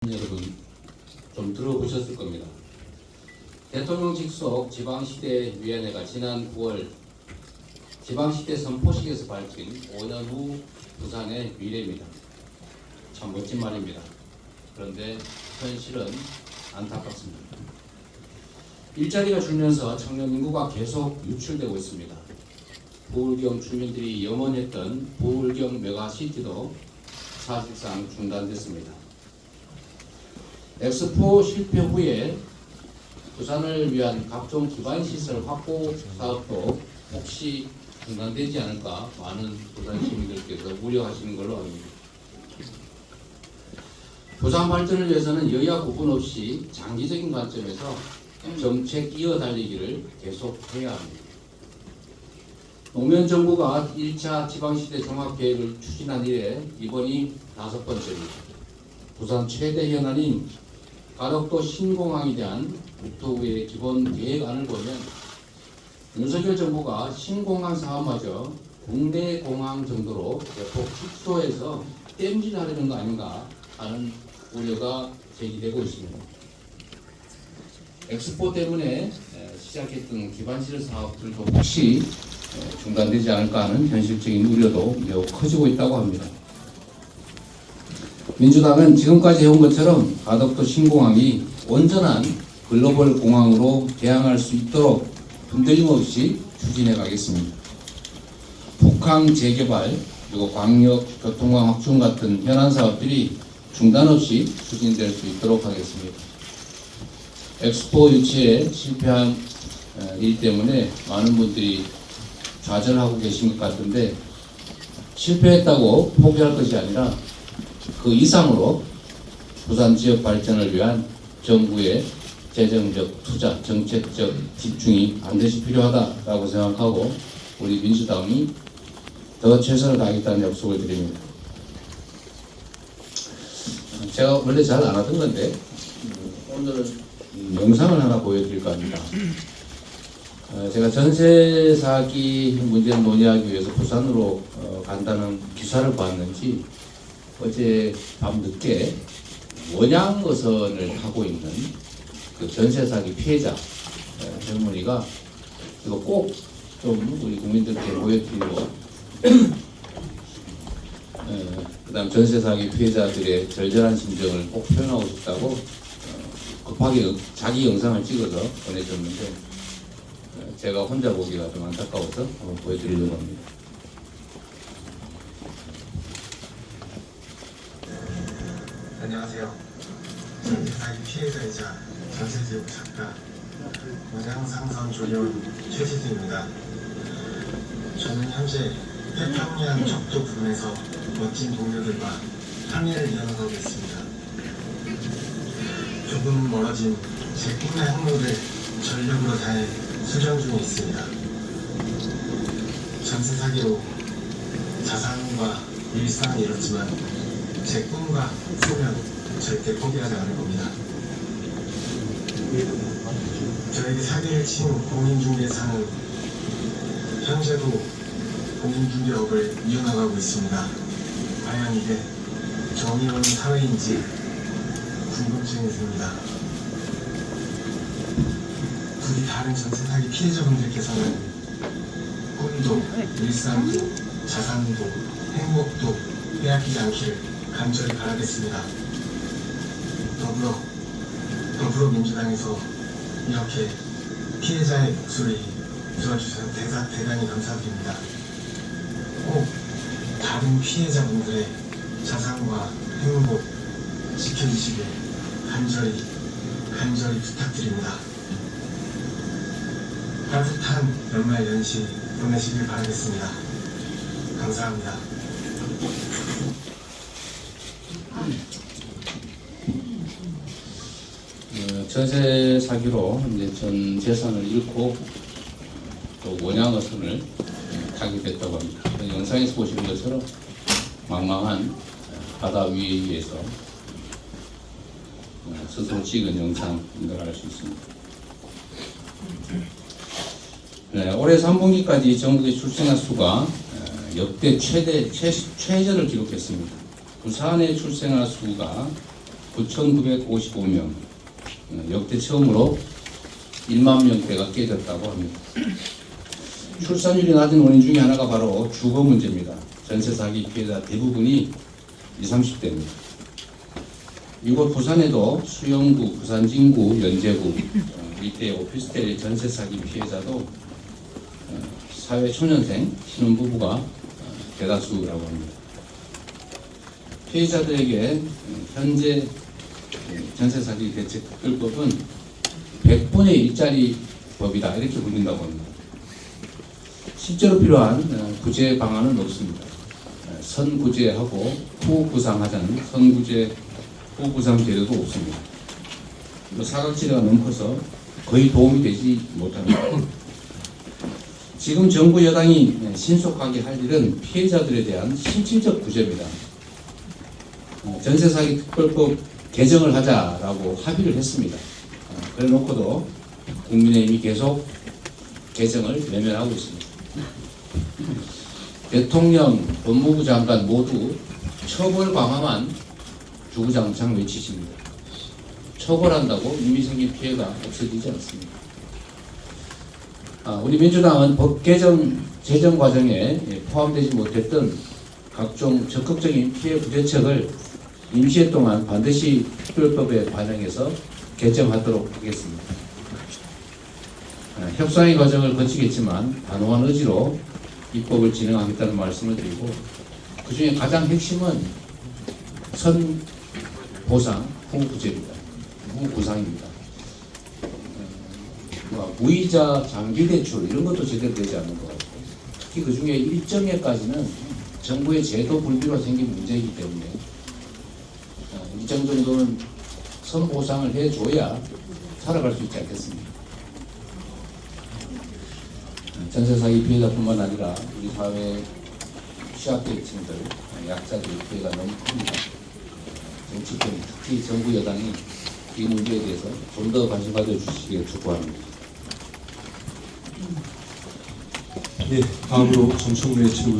여러분 좀 들어보셨을 겁니다. 대통령 직속 지방시대위원회가 지난 9월 지방시대 선포식에서 밝힌 5년 후 부산의 미래입니다. 참 멋진 말입니다. 그런데 현실은 안타깝습니다. 일자리가 줄면서 청년 인구가 계속 유출되고 있습니다. 부울경 주민들이 염원했던 부울경 메가시티도 사실상 중단됐습니다. 엑스포 실패 후에 부산을 위한 각종 기반시설 확보 사업도 혹시 중단되지 않을까 많은 부산 시민들께서 우려하시는 걸로 압니다. 부산 발전을 위해서는 여야 구분 없이 장기적인 관점에서 정책 이어달리기를 계속해야 합니다. 노무현 정부가 1차 지방시대 종합계획을 추진한 이래 이번이 5번째입니다. 부산 최대 현안인 가덕도 신공항에 대한 국토부의 기본 계획안을 보면 윤석열 정부가 신공항 사업마저 국내 공항 정도로 대폭 축소해서 땜질하려는 거 아닌가 하는 우려가 제기되고 있습니다. 엑스포 때문에 시작했던 기반시설 사업들도 혹시 중단되지 않을까 하는 현실적인 우려도 매우 커지고 있다고 합니다. 민주당은 지금까지 해온 것처럼 가덕도 신공항이 온전한 글로벌 공항으로 개항할 수 있도록 흔들림 없이 추진해 가겠습니다. 북항 재개발 그리고 광역 교통망 확충 같은 현안 사업들이 중단 없이 추진될 수 있도록 하겠습니다. 엑스포 유치에 실패한 일 때문에 많은 분들이 좌절하고 계신 것 같은데 실패했다고 포기할 것이 아니라 그 이상으로 부산 지역 발전을 위한 정부의 재정적 투자, 정책적 집중이 반드시 필요하다라고 생각하고 우리 민주당이 더 최선을 다하겠다는 약속을 드립니다. 제가 원래 잘 안 하던 건데 오늘은 영상을 하나 보여드릴까 합니다. 제가 전세 사기 문제를 논의하기 위해서 부산으로 간다는 기사를 봤는지 어제 밤 늦게 원양 어선을 타고 있는 그 전세 사기 피해자 젊은이가 이거 꼭 좀 우리 국민들께 보여드리고 그다음 전세 사기 피해자들의 절절한 심정을 꼭 표현하고 싶다고 급하게 자기 영상을 찍어서 보내줬는데 제가 혼자 보기가 좀 안타까워서 한번 보여드리려고 합니다. 안녕하세요. 전세 사기 피해자이자 전세지역 작가 원양상선 조리원 최지수입니다. 저는 현재 태평양 적도 부근에서 멋진 동료들과 항해를 이어나가고 있습니다. 조금 멀어진 제 꿈의 항로를 전력으로 다해 수정 중에 있습니다. 전세 사기로 자산과 일상을 잃었지만 제 꿈과 소명 절대 포기하지 않을 겁니다. 저에게 사기를 친 공인중개사는 현재도 공인중개업을 이어나가고 있습니다. 과연 이게 정의로운 사회인지 궁금증이 듭니다. 둘이 다른 전세 사기 피해자분들께서는 꿈도 일상도 자산도 행복도 빼앗기지 않기를 간절히 바라겠습니다. 더불어민주당에서 이렇게 피해자의 목소리 들어주셔서 대단히 감사드립니다. 꼭 다른 피해자분들의 자산과 행복 지켜주시길 간절히 부탁드립니다. 따뜻한 연말 연시 보내시길 바라겠습니다. 감사합니다. 전세 사기로 이제 전 재산을 잃고 또 원양어선을 타게 됐다고 합니다. 영상에서 보시는 것처럼 망망한 바다 위에서 스스로 찍은 영상인 걸 알 수 있습니다. 올해 3분기까지 전국의 출생아 수가 역대 최저를 기록했습니다. 부산의 출생아 수가 9,955명, 역대 처음으로 1만 명대가 깨졌다고 합니다. 출산율이 낮은 원인 중에 하나가 바로 주거 문제입니다. 전세 사기 피해자 대부분이 20, 30대입니다. 이곳 부산에도 수영구, 부산진구, 연제구 이때 오피스텔 전세 사기 피해자도 사회 초년생 신혼부부가 대다수라고 합니다. 피해자들에게 현재 전세 사기 대책 특별법은 100분의 1짜리 법이다 이렇게 불린다고 합니다. 실제로 필요한 구제 방안은 없습니다. 선구제하고 후구상하자는 선구제, 후구상 제도도 없습니다. 사각지대가 너무 커서 거의 도움이 되지 못합니다. 지금 정부 여당이 신속하게 할 일은 피해자들에 대한 실질적 구제입니다. 전세 사기 특별법 개정을 하자라고 합의를 했습니다. 그래 놓고도 국민의힘이 계속 개정을 외면하고 있습니다. 대통령, 법무부 장관 모두 처벌 강화만 주구장창 외치십니다. 처벌한다고 이미 생긴 피해가 없어지지 않습니다. 우리 민주당은 법 개정 제정 과정에 포함되지 못했던 각종 적극적인 피해 구제책을 임시회 동안 반드시 특별법에 반영해서 개정하도록 하겠습니다. 협상의 과정을 거치겠지만 단호한 의지로 입법을 진행하겠다는 말씀을 드리고, 그 중에 가장 핵심은 선보상 후구제입니다. 후구상입니다. 무이자 장기대출 이런 것도 제대로 되지 않는 것 같고, 특히 그 중에 일정에까지는 정부의 제도 불비로 생긴 문제이기 때문에 일정 정도는 선보상을 해줘야 살아갈 수 있지 않겠습니까? 전세 사기 피해자뿐만 아니라 우리 사회 취약계층들, 약자들 피해가 너무 큽니다. 정치권, 특히 정부 여당이 이 문제에 대해서 좀 더 관심 가져주시기를 촉구합니다. 예, 다음으로 정청래 최고